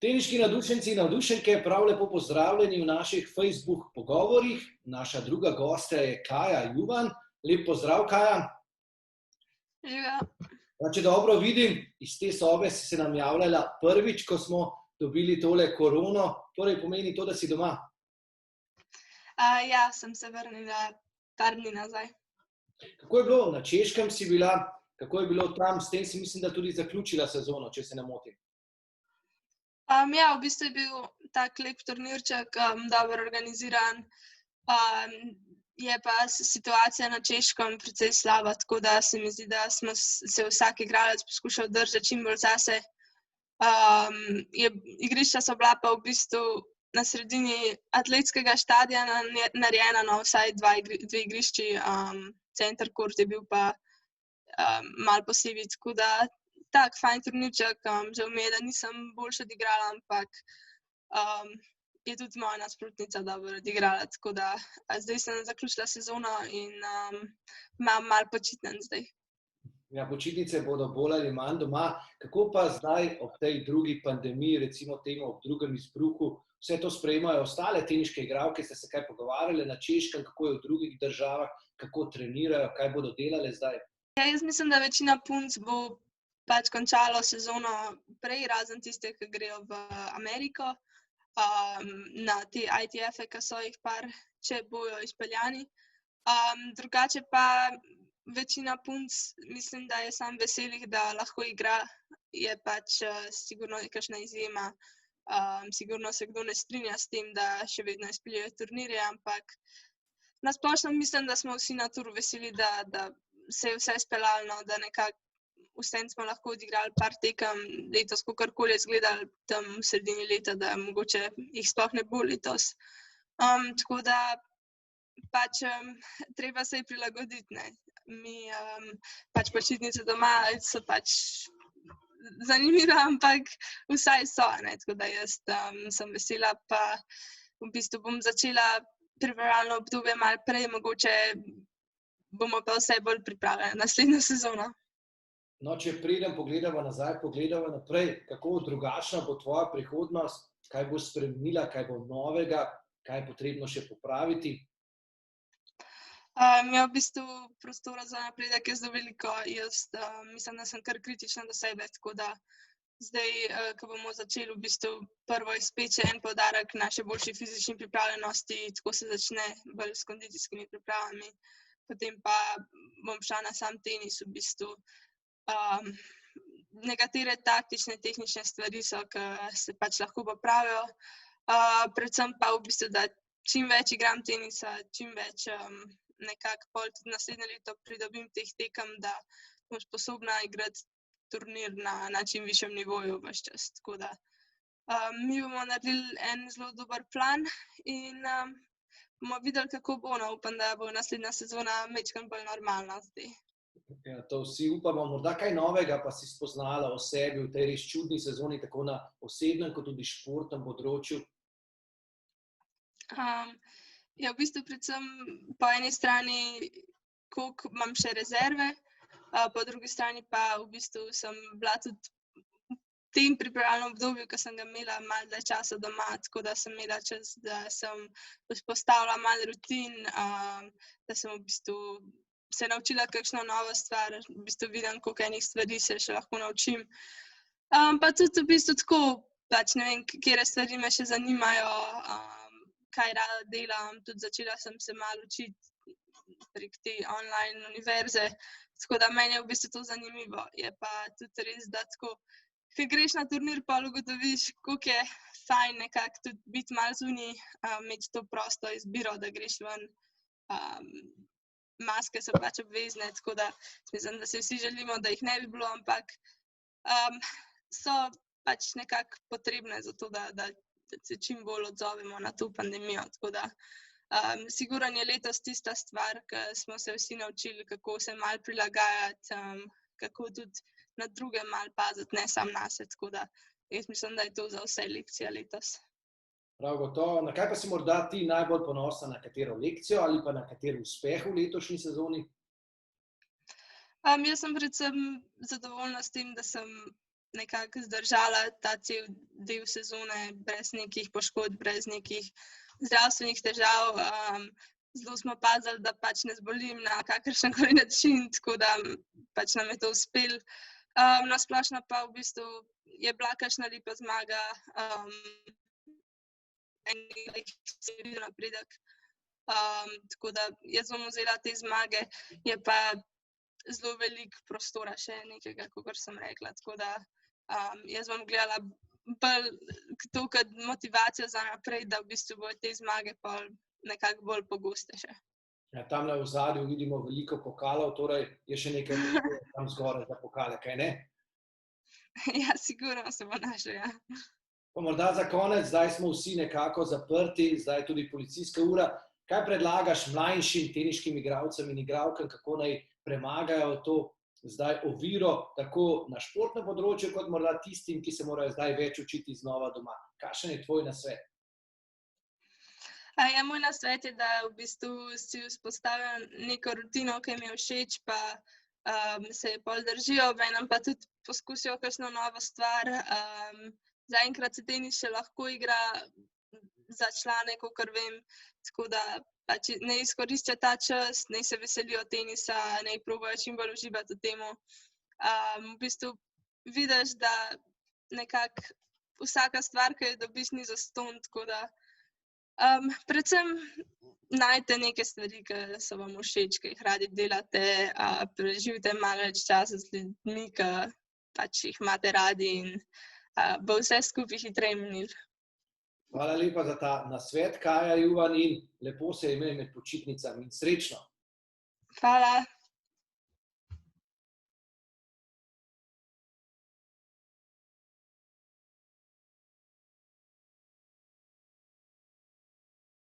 Teniški navdušenci in navdušenke, prav lepo pozdravljeni v naših Facebook pogovorih. Naša druga gostja je Kaja Juvan. Lep pozdrav, Kaja. Ja. Če dobro vidim, iz te sobe si se nam javljala prvič, ko smo dobili tole korono. Torej pomeni to, da si doma. Ja, sem se vrnila par dni nazaj. Kako je bilo? Na Češkem si bila, kako je bilo tam? S tem si mislim, da tudi zaključila sezono, če se ne motim. Ja, v bistvu je bil tak lep turnirček, dobro organiziran. Je pa situacija na Češkem precej slaba, tako da se mi zdi, da smo se vsak igralec poskušal držati čim bolj zase. Igrišča so bila pa v bistvu na sredini atletskega stadiona narejena, vsaj dve igrišči, center court je bil pa malo posebej, tako da tak fajn turnirček, žal mi je, da nisem boljše odigrala, ampak je tudi moja nasprotnica dobro odigrala, tako da zdaj sem zaključila sezono in imam malo počitnic zdaj. Ja, počitnice bodo bolj ali manj doma. Kako pa zdaj ob tej drugi pandemiji, recimo temu ob drugem izbruhu, vse to sprejemajo ostale teniške igralke? Ste se kaj pogovarjali na Češkem, kako je v drugih državah, kako trenirajo, kaj bodo delale zdaj? Ja, jaz mislim, da večina punc bo pač končalo sezono prej, razen tiste, ki grejo v Ameriko, na te ITF-e, ki so jih par, če bojo izpeljani. Drugače pa večina punc, mislim, da je sam veselih, da lahko igra, je pač sigurno kakšna izjema. Sigurno se kdo ne strinja s tem, da še vedno izpeljajo turnirje, ampak na splošno mislim, da smo vsi na turu veseli, da se je vse speljalo, da nekako vseeno smo lahko odigrali par tekem letos, kakorkoli je izgledalo tam v sredini leta, da mogoče jih sploh ne bo letos. Tako da pač treba se je prilagoditi, ne. Mi pač počitnice doma so pač zanimive, ampak vsaj so, ne. Tako da jaz sem vesela, pa v bistvu bom začela pripravljalno obdobje malo prej, mogoče bomo pa vse bolj pripravljene naslednjo sezono. No, če pridem, pogledamo nazaj, pogledamo naprej, kako drugačna bo tvoja prihodnost, kaj boš spremenila, kaj bo novega, kaj je potrebno še popraviti? Ja, v bistvu prostora za napredek je zelo veliko. Jaz mislim, da sem kar kritična do sebe, tako da zdaj, ko bomo začeli v bistvu prvo izpeti še en poudarek na še boljši fizični pripravljenosti, tako se začne bolj s kondicijskimi pripravami, potem pa bom šla na sam tenis v bistvu. Nekatere taktične, tehnične stvari so, ki se pač lahko popravijo. Predvsem pa v bistvu, da čim več igram tenisa, čim več nekako pol tudi naslednje leto pridobim teh tekem, da bom sposobna igrati turnir na čim višjem nivoju ves čas. Tako da mi bomo naredili en zelo dober plan in bomo videli, kako bo. Upam, da bo naslednja sezona majčkeno bolj normalna zdaj. Ja, to vsi upamo. Morda kaj novega pa si spoznala o sebi v tej res čudni sezoni, tako na osebnem kot tudi športnem področju? Ja, v bistvu predvsem po eni strani, koliko imam še rezerve, po drugi strani pa v bistvu sem bila tudi v tem pripravljalnem obdobju, ko sem ga imela malo dlje časa doma, tako da sem imela čas, da sem vzpostavila malo rutin, da sem v bistvu se naučila kakšno novo stvar, v bistvu vidim, koliko enih stvari se še lahko naučim. Pa tudi v bistvu tako, pač ne vem, katere stvari me še zanimajo, kaj rada delam, tudi začela sem se malo učiti prek te online univerze, tako da meni je v bistvu to zanimivo. Je pa tudi res, da tako, ko greš na turnir, pa ugotoviš, koliko je fajn nekako tudi biti malo zunaj, imeti to prosto izbiro, da greš ven. Maske so pač obvezne, tako da mislim, da si vsi želimo, da jih ne bi bilo, ampak so pač nekako potrebne za to, da se čim bolj odzovemo na to pandemijo. Tako da sigurno je letos tista stvar, ki smo se vsi naučili, kako se malo prilagajati, kako tudi na druge malo paziti, ne samo nase. Tako da jaz mislim, da je to za vse lekcija letos. Prav gotovo. Na kaj pa si morda ti najbolj ponosna, na katero lekcijo ali pa na katero uspeh v letošnji sezoni? Jaz sem predvsem zadovoljna s tem, da sem nekako zdržala ta cel del sezone brez nekih poškodb, brez nekih zdravstvenih težav. Zelo smo pazili, da pač ne zbolim na kakršenkoli način, tako da pač nam je to uspelo. Na splošno pa v bistvu je bila kakšna lepa zmaga, se je videl napredek. Tako da jaz bom vzela te zmage, je pa zelo veliko prostora še nekega, kot sem rekla. Tako da jaz bom gledala bolj to kot motivacijo za naprej, da v bistvu bodo te zmage pol nekako bolj pogostejše. Ja, tamle v ozadju vidimo veliko pokalov, torej je še nekaj tam zgoraj za pokale, kaj ne? Ja, sigurno se bo našel, ja. Pa morda za konec, zdaj smo vsi nekako zaprti, zdaj je tudi policijska ura. Kaj predlagaš mlajšim teniškim igralcem in igralkam, kako naj premagajo to zdaj oviro, tako na športnem področju, kot morda tistim, ki se morajo zdaj več učiti znova doma? Kakšen je tvoj nasvet? Ja, moj nasvet je, da v bistvu si vzpostavim neko rutino, ki mi je všeč, pa se je pol držijo, obenem pa tudi poskusijo kakšno novo stvar. Zaenkrat se tenis še lahko igra za člane, kakor vem, tako da pač ne izkorišča ta čas, ne se veselijo tenisa, ne probajo čim bolj uživati v temu. V bistvu vidiš, da nekako vsaka stvar, ki jo dobiš, ni zastonj, tako da predvsem najte neke stvari, ki so vam všeč, ki jih radi delate, preživite malo več časa z ljudmi, ki pač jih imate radi in bo vse skupaj hitreje minilo. Hvala lepa za ta nasvet, Kaja Juvan, in lepo se imej med počitnicami in srečno. Hvala.